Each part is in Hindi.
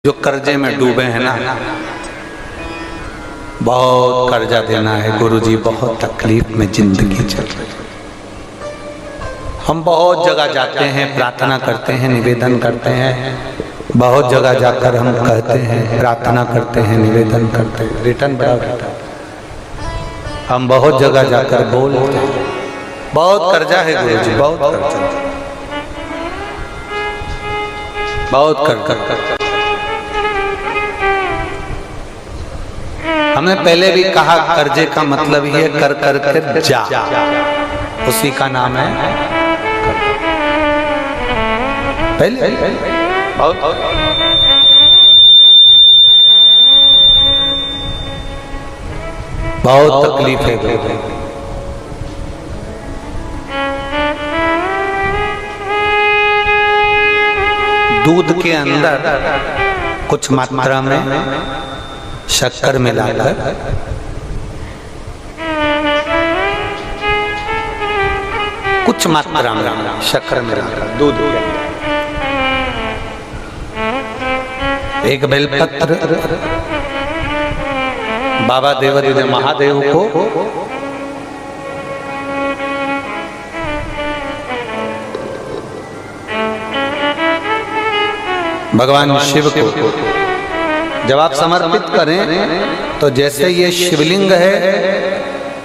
जो कर्जे में डूबे हैं ना, बहुत कर्जा देना है गुरुजी, बहुत तकलीफ में जिंदगी चल रही है। हम बहुत जगह जाते हैं, प्रार्थना करते हैं, निवेदन करते हैं, बहुत जगह जाकर हम कहते हैं, प्रार्थना करते हैं, निवेदन करते हैं, रिटर्न बड़ा होता है। हम बहुत जगह जाकर बोलते हैं, बहुत कर्जा है गुरुजी, बहुत कर्जा, बहुत कर्जा। हमने पहले भी कहा कर्जे का मतलब ये कर कर कर जा, उसी का नाम है पहले बहुत तकलीफ है। दूध के अंदर कुछ मात्रा में शक्कर मिलाकर कुछ मात्रा में शक्कर मिलाकर दूध के अंदर एक बेलपत्र बाबा देवादिदेव महादेव को भगवान शिव को जब आप समर्पित करें तो जैसे ये शिवलिंग है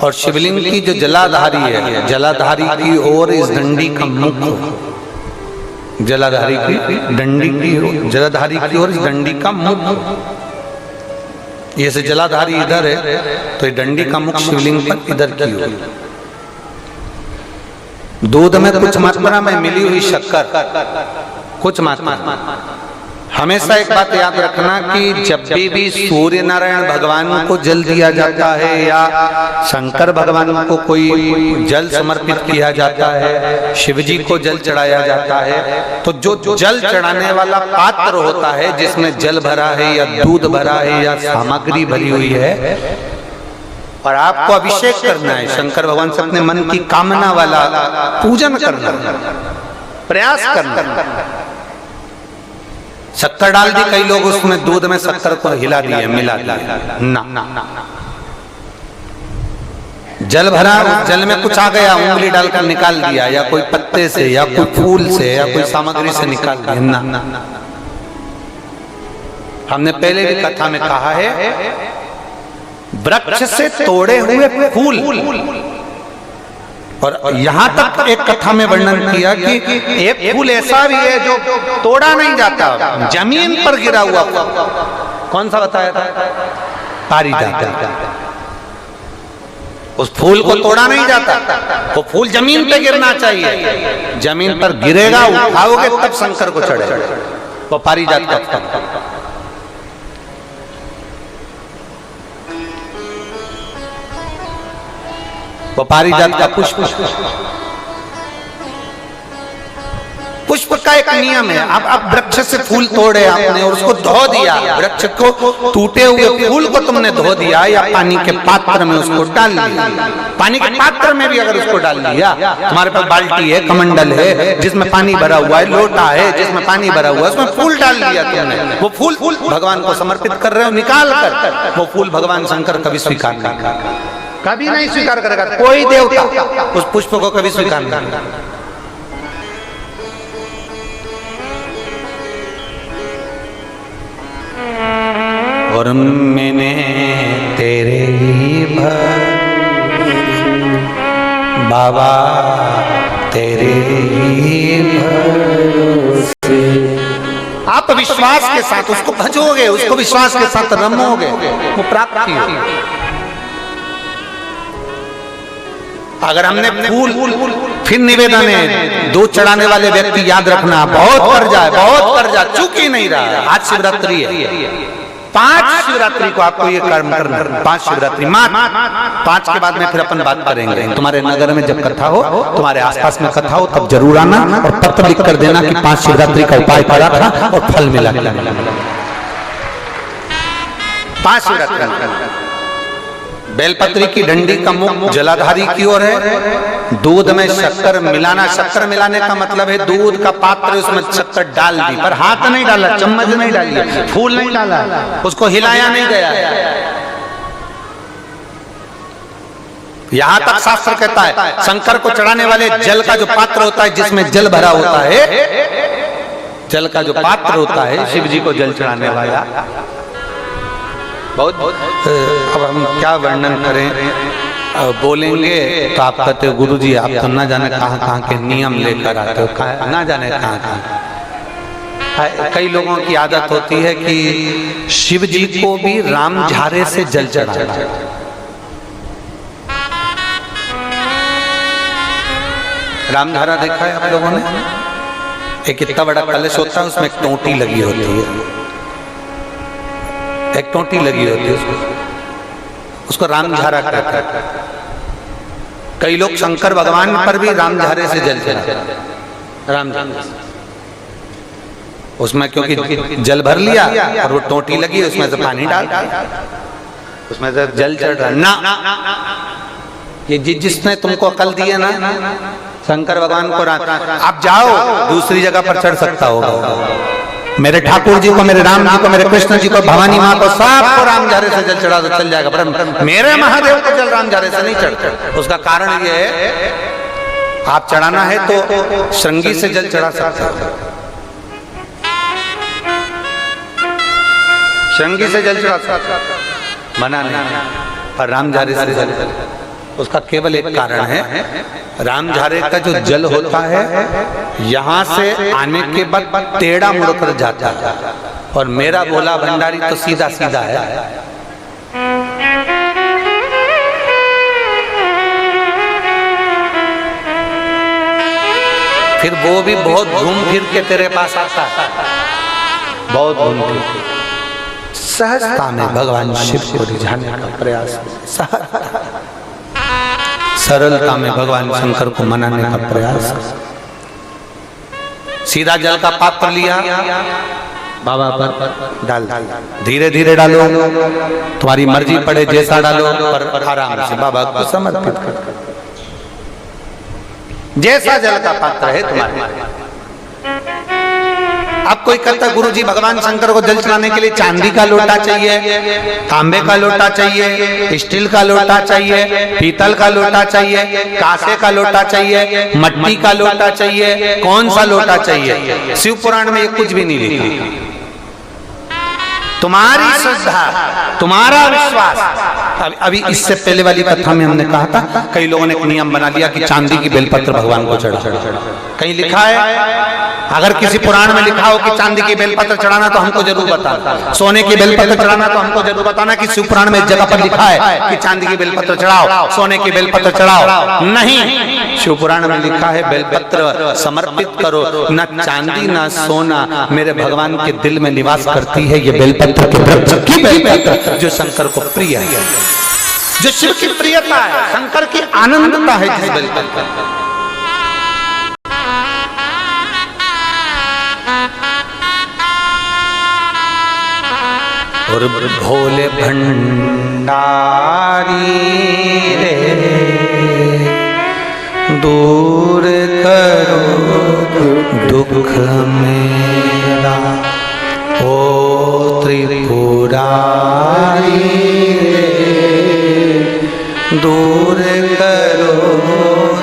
और शिवलिंग की जो जलाधारी है, जलाधारी की ओर इस डंडी का मुख हो, जलाधारी की डंडी की, जलाधारी की ओर इस डंडी का मुख हो। ये से जलाधारी इधर है तो ये डंडी का मुख शिवलिंग पर इधर की हो। दूध में कुछ मात्रा में मिली हुई शक्कर, कुछ मात्रा। हमेशा एक बात याद रखना कि जब भी सूर्य नारायण भगवान को जल दिया जाता है या शंकर भगवान को कोई जल समर्पित किया जाता है, शिव जी को जल चढ़ाया जाता है, तो जो जल चढ़ाने वाला पात्र होता है जिसमें जल भरा है या दूध भरा है या सामग्री भरी हुई है, और आपको अभिषेक करना है, शंकर भगवान से अपने मन की कामना वाला पूजन करना, प्रयास करना। शक्कर डाल दी, कई लोग उसमें दूध में शक्कर को हिला दिए, मिला दिया ना। जल भरा, जल में कुछ आ गया, उंगली डालकर निकाल दिया, या कोई पत्ते से या कोई फूल से या कोई सामग्री से निकाल दिया ना। हमने पहले भी कथा में कहा है, वृक्ष से तोड़े हुए फूल, और यहाँ तक एक कथा में वर्णन किया कि एक फूल ऐसा भी है जो तोड़ा नहीं जाता, जमीन पर गिरा हुआ। कौन सा बताया था? पारिजात। उस फूल को तोड़ा नहीं जाता, वो फूल जमीन पे गिरना चाहिए, जमीन पर गिरेगा, उठाओगे तब शंकर को चढ़ेगा। वो पारिजात का फूल। वो पारिजात का पुष्प, पुष्प का एक नियम है। अब वृक्ष से फूल तोड़े आपने और उसको धो दिया, वृक्ष को, टूटे हुए फूल को तुमने धो दिया या पानी के पात्र में उसको डाल दिया। पानी के पात्र में भी अगर उसको डाल दिया, तुम्हारे पास बाल्टी है, कमंडल है जिसमें पानी भरा हुआ है, लोटा है जिसमें पानी भरा हुआ है, उसमें फूल डाल दिया तुमने, वो फूल भगवान को समर्पित कर रहे हो, निकाल कर वो फूल भगवान शंकर कभी स्वीकार नहीं करेगा, कभी नहीं स्वीकार करेगा। कोई देवता उस पुष्प को कभी स्वीकार नहीं करेगा। और मैंने तेरे ही बाबा तेरे ही भरोसे, आप विश्वास के साथ उसको भजोगे, उसको विश्वास के साथ रमोगे, वो प्राप्ति होगी। अगर हमने फूल, फिर निवेदन है, दूध चढ़ाने वाले व्यक्ति याद रखना, बहुत कर्जा है, बहुत कर्जा, चूक ही नहीं रहा। आज शिवरात्रि है, 5 शिवरात्रि को आपको ये कर्म करना है, 5 शिवरात्रि, 5 के बाद में फिर अपन बात करेंगे। तुम्हारे नगर में जब कथा हो, तुम्हारे आसपास में कथा हो, तब जरूर आना और पत्र लिख कर देना कि 5 शिवरात्रि का उपाय करा था और फल मिला। 5 शिवरात्रि बेलपत्री की डंडी का मुख जलाधारी की ओर है। दूध में शक्कर मिलाना, शक्कर मिलाने का मतलब है दूध का पात्र उसमें शक्कर डाल दी, पर हाथ नहीं डाला, चम्मच नहीं डाली, फूल नहीं डाला, उसको हिलाया नहीं गया। यहां तक शास्त्र कहता है शंकर को चढ़ाने वाले जल का जो पात्र होता है, जिसमें जल भरा होता है, जल का जो पात्र होता है, शिव जी को जल चढ़ाने वाला, बहुत अब हम क्या वर्णन करें, बोलेंगे तो आप कहते हो गुरु जी आप तो ना जाने कहाँ कहाँ के नियम लेकर आते हो, ना जाने कहाँ कहाँ। कई लोगों की आदत होती है कि शिव जी को भी राम झारे से जल चढ़ाना। रामधारा देखा है आप लोगों ने? एक इतना बड़ा कलश होता है, उसमें एक टोंटी लगी होती है, एक टोंटी लगी होती है, उसको रामधारा कहते हैं। कई लोग शंकर भगवान पर भी रामधारे से जल चढ़ाते, रामधारे से। उसमें क्योंकि जल भर लिया और वो टोंटी लगी, उसमें से पानी डाल, उसमें से जल चढ़ रहा ना। ये जिसने तुमको अकल दी है ना, शंकर भगवान को आप जाओ दूसरी जगह पर चढ़ सकता होगा। मेरे ठाकुर जी को, मेरे राम जी को, मेरे कृष्ण जी को, भवानी माँ को, सबको रामझारे से जल चढ़ा तो चल जाएगा, पर मेरे महादेव को जल रामझारे से नहीं चढ़ता। उसका कारण ये है, आप चढ़ाना है तो श्रृंगी से जल चढ़ा सकते हो, श्रृंगी से जल चढ़ा सकते, मना नहीं, पर रामझारे से जल, उसका केवल एक कारण है, रामझारे का जो जल होता है यहां से आने के बाद टेढ़ा मुड़कर जाता है, और मेरा भोला भंडारी तो सीधा सीधा है। फिर वो भी बहुत घूम फिर के तेरे पास आता है, बहुत घूम फिर, सहजता में भगवान शिव को रिझाने का प्रयास, सरलता में भगवान शंकर को मनाने का प्रयास। सीधा जल का पात्र लिया, बाबा पर डाल, धीरे धीरे डालो, तुम्हारी मर्जी पड़े जैसा डालो, पर आराम से बाबा को समर्पित कर, जैसा जल का पात्र है तुम्हारे। अब कोई कहता है गुरु जी भगवान शंकर को जल चढ़ाने के लिए चांदी का लोटा चाहिए, तांबे का लोटा चाहिए, स्टील का लोटा चाहिए, पीतल का लोटा चाहिए, कांसे का लोटा चाहिए, मट्टी का लोटा चाहिए, कौन सा लोटा चाहिए? शिव पुराण में ये कुछ भी नहीं लिखा। तुम्हारी श्रद्धा, तुम्हारा विश्वास। अभी इससे पहले वाली कथा में हमने कहा था, कई लोगों ने एक नियम बना लिया कि चांदी की बेलपत्र भगवान को चढ़ा। कहीं लिखा है? अगर किसी पुराण में लिखा हो कि चांदी की बेलपत्र चढ़ाना तो हमको जरूर बताना, सोने की बेलपत्र चढ़ाना तो हमको जरूर बताना कि शिव पुराण में एक जगह पर लिखा है कि चांदी की बेलपत्र चढ़ाओ, सोने की बेलपत्र चढ़ाओ। नहीं, शिव पुराण में लिखा है बेलपत्र समर्पित करो, न चांदी न सोना, मेरे भगवान के दिल में निवास करती है ये बेलपत्र के वृक्ष की बेलपत्र, जो शंकर को प्रिय है, जो शिव की प्रियता है, शंकर की आनंदता है जिस बेलपत्र। और भोले भंडारी रे दूर करो दुख मेरा, ओ त्रिपुरारी रे दूर करो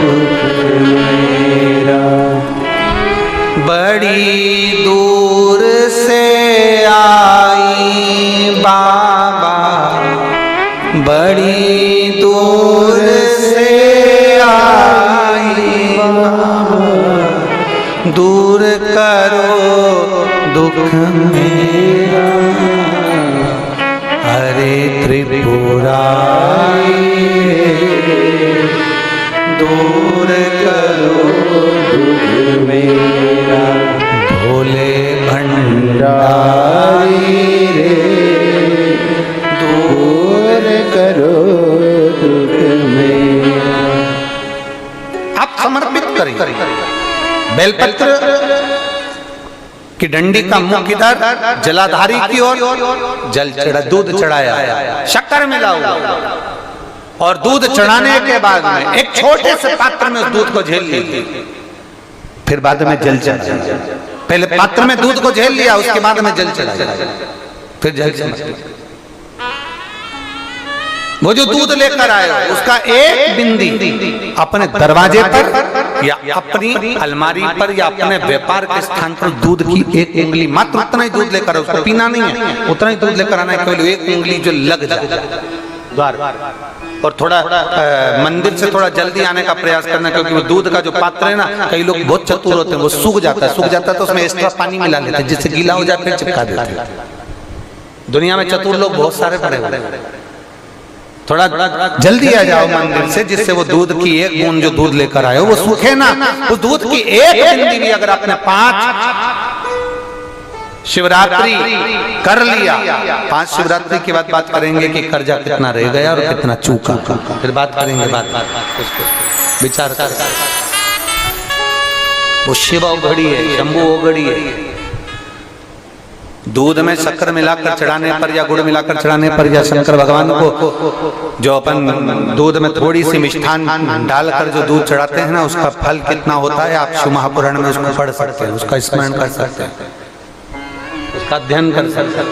दुख मेरा। बड़ी दूर से आई बाबा, बड़ी दूर से आई बाबा, दूर करो दुख मेरा, हरे त्रिपुरारी दूर करो दुख मेरा। भोले भंडारी रे दूर करो दुख मेरा। आप समर्पित करें बेलपत्र की डंडी का मुख किधर? जलाधारी की ओर। जल चढ़ा, दूध चढ़ाया, शक्कर मिला हुआ, और दूध चढ़ाने के बाद में एक छोटे से पात्र में उस दूध को झेल लीजिए, फिर बाद में जल चढ़ाया। पहले पात्र में दूध को झेल लिया, उसके बाद में जल चढ़ाया, फिर जल चढ़ाया। वो जो दूध लेकर आए उसका एक बिंदी अपने दरवाजे पर या अपनी अलमारी पर या अपने व्यापार के स्थान पर दूध की एक उंगली, मात्र उतना ही दूध लेकर, उसको पीना नहीं है, उतना ही दूध लेकर आना है, केवल एक उंगली जो लग जाए द्वार। और थोड़ा मंदिर से थोड़ा जल्दी आने का प्रयास करना, क्योंकि वो दूध का जो पात्र है ना, कई लोग बहुत चतुर होते हैं, वो सूख जाता है तो उसमें एक्स्ट्रा पानी मिला लेते हैं, जिससे गीला हो जाए फिर चिपका देते हैं। दुनिया में चतुर लोग बहुत सारे पड़े हुए हैं। थोड़ा जल्दी आ जाओ मंदिर से, जिससे वो दूध की एक बूंद जो दूध लेकर आए वो सूखे ना। उस दूध की एक बूंदी भी अगर आपने 5 शिवरात्रि कर लिया, 5 शिवरात्रि के बाद बात करेंगे कि कर्जा कितना रह गया और कितना चूका, फिर बात करेंगे, बात विचार कर। वो शिव औघड़ी है, शंभू औघड़ी है। दूध में शक्कर मिलाकर चढ़ाने पर या गुड़ मिलाकर चढ़ाने पर या शंकर भगवान को जो अपन दूध में थोड़ी सी मिष्ठान डालकर जो दूध चढ़ाते हैं ना, उसका फल कितना होता है आप शिव महापुराण में उसको पढ़ सकते हैं, उसका स्मरण कर सकते हैं, उसका अध्ययन कर सकते हैं।